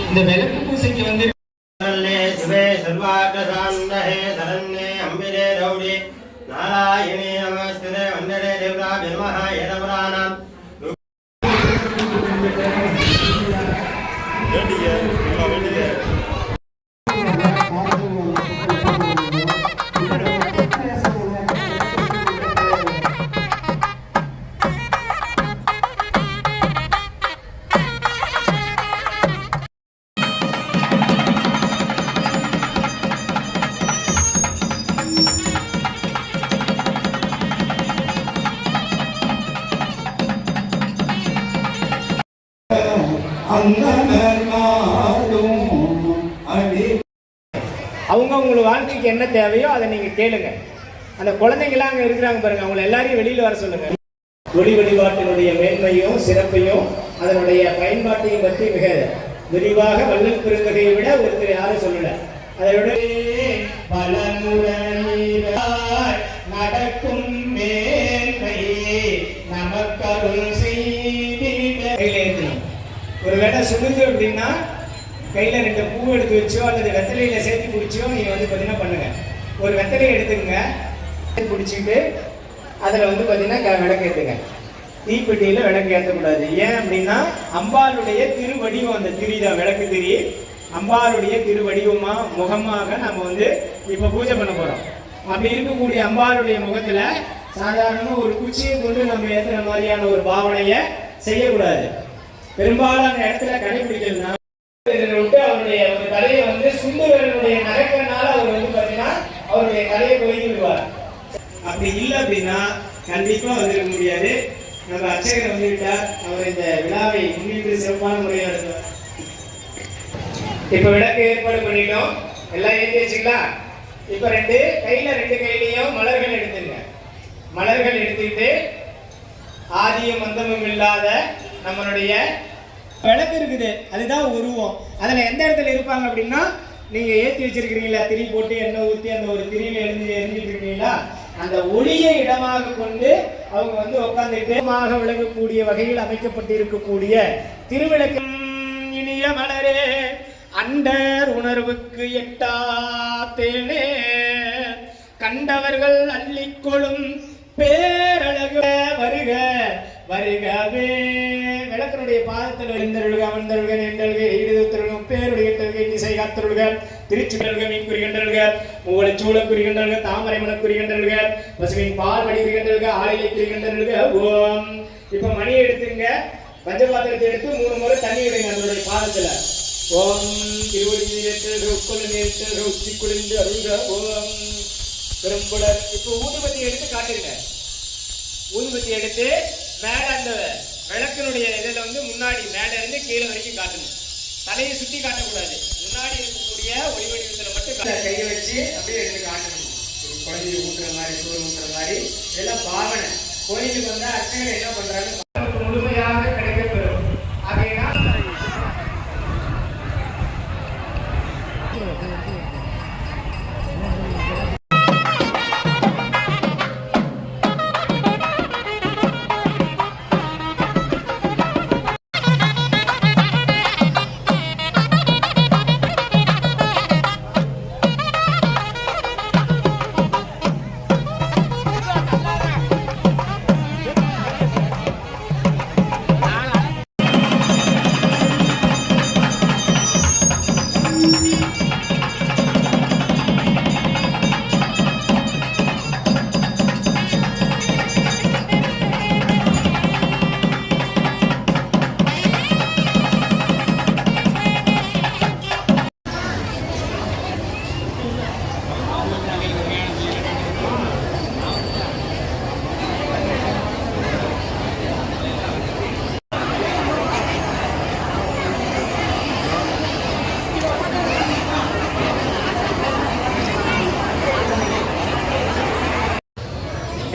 இந்த விளக்கு பூசைக்கு வந்து நாராயணே நமஸ்தே வந்தனே தேவதா பிரம்மஹ யதவராணம் அவங்க உங்களோட வாழ்க்கைக்கு என்ன தேவையோ அதை நீங்க கேளுங்க. அந்த குழந்தைங்களாம் அங்க இருக்கிறாங்க பாருங்க, அவங்க எல்லாரையும் வெளியில வர சொல்லுங்க. ஒளி வழிபாட்டினுடைய மேன்மையும் சிறப்பையும் அதனுடைய பயன்பாட்டையும் பற்றி மிக விரிவாக வள்ளல் பெருந்தகையை விட ஒருத்தர் யாரும் சொல்லல. அதை விட நடக்கும் மேன்மையே நமக்கருள் செய்திட. ஒரு வேளை சுடுது அப்படின்னா கையில 2 பூ எடுத்து வச்சோ அல்லது வெத்தலையில சேர்த்து குடிச்சோ நீங்க வந்து பாத்தீங்கன்னா பண்ணுங்க. ஒரு வெத்தலையை எடுத்துங்க, குடிச்சுட்டு அதுல வந்து பாத்தீங்கன்னா விளக்கு ஏத்துங்க. தீப்பெட்டியில விளக்கு ஏற்றக்கூடாது. ஏன் அப்படின்னா அம்பாளுடைய திருவடிவம், அந்த திரிதான் விளக்கு திரி, அம்பாளுடைய திருவடிவமா முகமாக நம்ம வந்து இப்ப பூஜை பண்ண போறோம். அப்படி இருக்கக்கூடிய அம்பாளுடைய முகத்துல சாதாரண ஒரு குச்சியை கொண்டு நம்ம ஏற்றுற மாதிரியான ஒரு பாவனைய செய்யக்கூடாது. பெரும்பாலான இடத்துல கடைபிடிக்கலாம். விட்டு அவருடைய ஒரு தலையை வந்து சுண்டுவரனுடைய நகைக்கிறனால அவர் வந்து பாத்தீங்கன்னா அவருடைய தலையை கொய்து விடுவார். அப்படி இல்லை அப்படின்னா கண்டிப்பா வந்துருக்க முடியாது. நம்ம அர்ச்சகர் வந்துவிட்டார், அவர் இந்த விழாவை முன்னிட்டு சிறப்பான முறையாக இருக்கும். இப்ப விளக்கு ஏற்பாடு பண்ணிட்டோம், எல்லாம் ஏற்றி வச்சுக்கலாம். இப்ப ரெண்டு கையிலையும் மலர்கள் எடுத்துங்க. மலர்கள் எடுத்துக்கிட்டு ஆதியும் மந்தமும் இல்லாத நம்மளுடைய விளக்கு இருக்குது, அதுதான் உருவம். அதுல எந்த இடத்துல இருப்பாங்க அப்படின்னா, நீங்க ஏற்றி வச்சிருக்கிறீங்களா திரி போட்டு எண்ணெய் ஊற்றி அந்த ஒரு திரியில எரிஞ்சிட்டு இருக்கீங்களா, அந்த ஒளியை இடமாக கொண்டு அவங்க வந்து உட்கார்ந்துட்டு விளங்கக்கூடிய வகையில் அமைக்கப்பட்டு இருக்கக்கூடிய திருவிளக்கு. இனிய மலரே அண்டர் உணர்வுக்கு எட்டா தேனே கண்டவர்கள் அள்ளிக்கொள்ளும் பேரழகு வருக வருகவே. விளக்கனுடைய பாதத்தில் எழுந்தருள்க அமர்ந்தருள்க நின்றல்க ஈடுதொத்தருள்க பேருடைய இசை காத்தருள்க திருச்சுடல்க மீன் குறிகின்றல்க மூவலை சூழ குறிகின்றல்க தாமரை மன குறிகின்றல்க பசுவின் பால் மணி குறிகின்றல்க ஆளிலை குறிகின்றல்க ஓம். இப்ப மணி எடுத்துங்க, பஞ்சபாத்திரத்தை எடுத்து 3 முறை தண்ணி விடுங்க நம்மளுடைய பாதத்துல. ஓம் திருவடி நீரேற்றல்க உட்கொள்ள நேரத்தல்க உச்சி குளிர்ந்து அருள்க ஓம் பெரும்புடர். இப்ப ஊதுபத்தி எடுத்து காட்டுங்க. ஊதுபத்தி எடுத்து மேல அந்த விளக்கினுடைய இதுல வந்து முன்னாடி மேல இருந்து கீழே வரைக்கும் காட்டணும். தலையை சுத்தி காட்டக்கூடாது. முன்னாடி இருக்கக்கூடிய ஒளி வடிவத்துல மட்டும் கையை வச்சு அப்படியே எடுத்து காட்டணும். குழந்தைய ஊட்டுற மாதிரி சோறு ஊட்டுற மாதிரி இதெல்லாம் பாவனை. கோயிலுக்கு வந்தா அர்ச்சகர் என்ன பண்றாங்க முழுமையாக கிடைக்கப்பெறும். ஆகையினா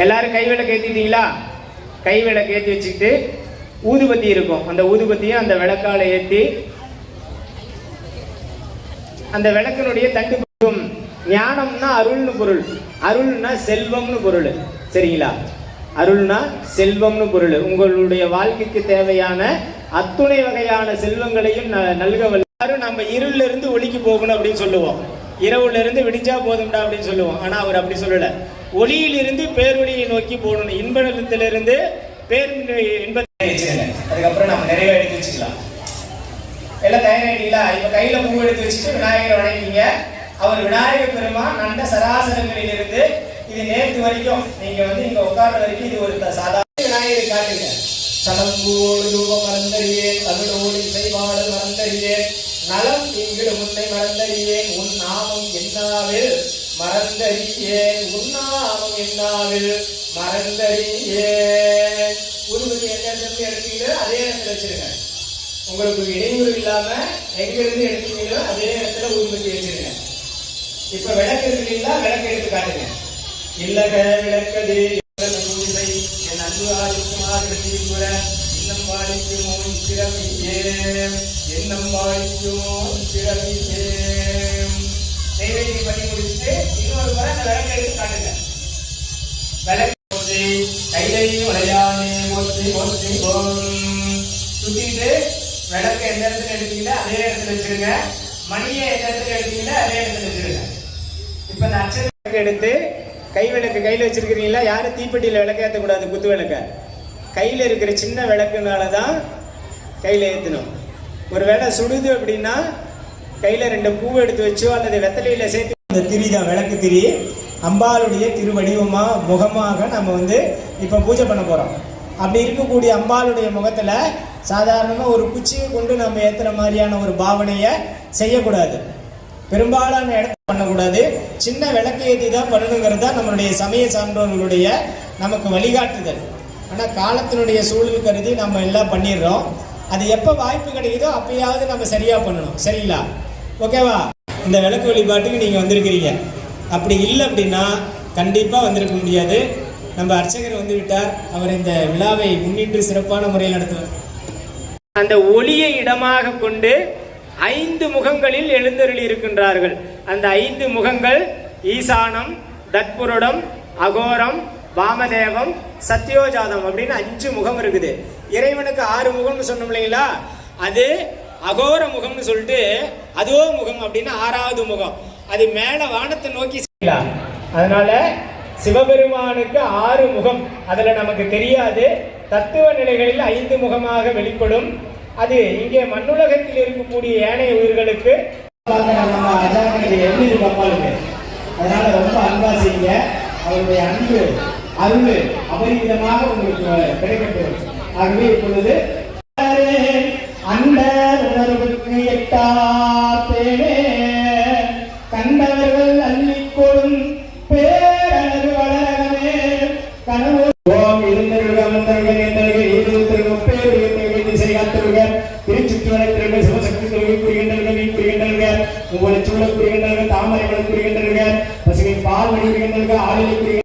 எல்லாரும் கைவிளக்கு ஏற்றிட்டீங்களா? கைவிளக்கு ஏற்றி வச்சுக்கிட்டு ஊதுபத்தி இருக்கும், அந்த ஊதுபத்தியும் அந்த விளக்கால ஏற்றி அந்த விளக்கினுடைய தண்டு. ஞானம்னா அருள்னு பொருள், அருள்னா செல்வம்னு பொருள். சரிங்களா? அருள்னா செல்வம்னு பொருள். உங்களுடைய வாழ்க்கைக்கு தேவையான அத்துணை வகையான செல்வங்களையும் நல்க வல்லாரும். நம்ம இருள்ல இருந்து ஒளிக்கு போகணும் அப்படின்னு சொல்லுவோம், இரவுல இருந்து விடிஞ்சா போதும்டா அப்படின்னு சொல்லுவோம். ஆனா அவர் அப்படி சொல்லல, ஒளியிலிருந்து பேரொளியை நோக்கி போகணும். இன்பத்திலிருந்து பேர் இன்பத்தை வச்சுக்கல. அதுக்கப்புறம் நம்ம நிறைய எடுத்து வச்சுக்கலாம். எல்லாம் தயாராகிட்டீங்களா? இப்ப கையில பூ எடுத்து வச்சுட்டு விநாயகரை வணங்கிங்க. அவர் விநாயகர் பெருமான் நண்ட சராசரங்களில் இருந்து இது நேற்று வரைக்கும் நீங்க இங்க உட்கார்ற வரைக்கும் இது ஒரு சாதாரண விநாயகரை காட்டுங்க. சலம்பூடு ரூபம் மறந்தறியேன், தமிழோடு இசைவாடல் மறந்தறியேன், நலம் இங்கிடு முன்னை மறந்தறியேன், உன் நாமம் என்னாவில் மறந்தறியேன், உன் நாமம் என்னாவில் மறந்தறியேன். உருவத்தை எந்த இடத்துல எடுத்தீங்களோ அதே இடத்துல வச்சிருங்க. உங்களுக்கு இடையூறு இல்லாம எங்க இருந்து எடுத்தீங்களோ அதே இடத்துல உருவத்தை வச்சிருங்க. இப்ப விளக்கு இருக்குங்களா? விளக்கு எடுத்து காட்டுங்க. இல்லக விளக்கது என் அன்பு ஆதிக்குமார் இன்னம் வாழிக்குமோ சிறப்பியே, என்னம் வாழிக்குமோ சிறப்பியே. நைவேத்தியம் பண்ணி முடிச்சுட்டு இன்னொரு முறை அந்த விளக்கு எடுத்து காட்டுங்க. விளக்கு போது கையிலையும் விளையாமே மோசி மோசி சுத்திட்டு விளக்கு எந்த இடத்துல எடுத்தீங்களா அதே இடத்துல வச்சிருங்க. மணியை எந்த இடத்துல எடுத்தீங்களா அதே இடத்துல வச்சிருங்க. இப்ப இந்த அச்சத்தை எடுத்து கை விளக்கு கையில் வச்சிருக்கிறீங்களா? யாரும் தீப்பெட்டியில் விளக்கு ஏற்றக்கூடாது. குத்து விளக்க கையில் இருக்கிற சின்ன விளக்குனால தான் கையில் ஏற்றணும். ஒரு வேளை சுடுது அப்படின்னா கையில் 2 பூவை எடுத்து வச்சோ அல்லது வெத்தலையில் சேர்த்து அந்த திரி தான் விளக்கு திரி. அம்பாளுடைய திருவடிவமாக முகமாக நம்ம இப்போ பூஜை பண்ண போகிறோம். அப்படி இருக்கக்கூடிய அம்பாளுடைய முகத்தில் சாதாரணமாக ஒரு குச்சியை கொண்டு நம்ம ஏற்றுற மாதிரியான ஒரு பாவனையை செய்யக்கூடாது. பெரும்பாலான இடத்துல பண்ணக்கூடாது. சின்ன விளக்கு ஏற்றி தான் பண்ணணுங்கிறது தான் நம்மளுடைய சமய சான்றோர்களுடைய நமக்கு வழிகாட்டுதல். ஆனால் காலத்தினுடைய சூழல் கருதி நம்ம எல்லாம் பண்ணிடுறோம். அது எப்போ வாய்ப்பு கிடைக்குதோ அப்பயாவது நம்ம சரியாக பண்ணணும். சரிங்களா? ஓகேவா? இந்த விளக்கு வழிபாட்டுக்கு நீங்கள் வந்திருக்கிறீங்க. அப்படி இல்லை அப்படின்னா கண்டிப்பாக வந்திருக்க முடியாது. நம்ம அர்ச்சகர் விட்டார். அவர் இந்த விழாவை முன்னிட்டு சிறப்பான முறையில் நடத்துவார். அந்த ஒளியை இடமாக கொண்டு 5 முகங்களில் எழுந்தருளி இருக்கின்றார்கள். அந்த 5 முகங்கள் ஈசானம், தத்புருடம், அகோரம், வாமதேவம், சத்யோஜாதம் அப்படின்னு 5 முகம் இருக்குது. இறைவனுக்கு 6 முகம்னு சொன்னோம் இல்லைங்களா? அது அகோர முகம்னு சொல்லிட்டு அதோ முகம் அப்படின்னு 6வது முகம். அது மேல வானத்தை நோக்கி. அதனால சிவபெருமானுக்கு 6 முகம். அதுல நமக்கு தெரியாது. தத்துவ நிலைகளில் 5 முகமாக வெளிப்படும். அது இங்கே மண்ணுலகத்தில் இருக்கக்கூடிய ஏனைய உயிர்களுக்கு அதனால ரொம்ப அன்பா செய்யுங்க. அவருடைய அன்பு அருள் அபரிமிதமாக உங்களுக்கு கிடைக்கப்படும். ஆகவே இப்பொழுது அந்த உணர்வுக்கு எட்டாத்தேனே கண்டவர்கள் அள்ளிக்கொடும் பேரழகு வளரவே கனவு உங்களை சூழல் புரிகின்றனர், தாமரைகளை புரிகின்றனர், பசுமை பால் வழி புரிகின்றனர், ஆளிலை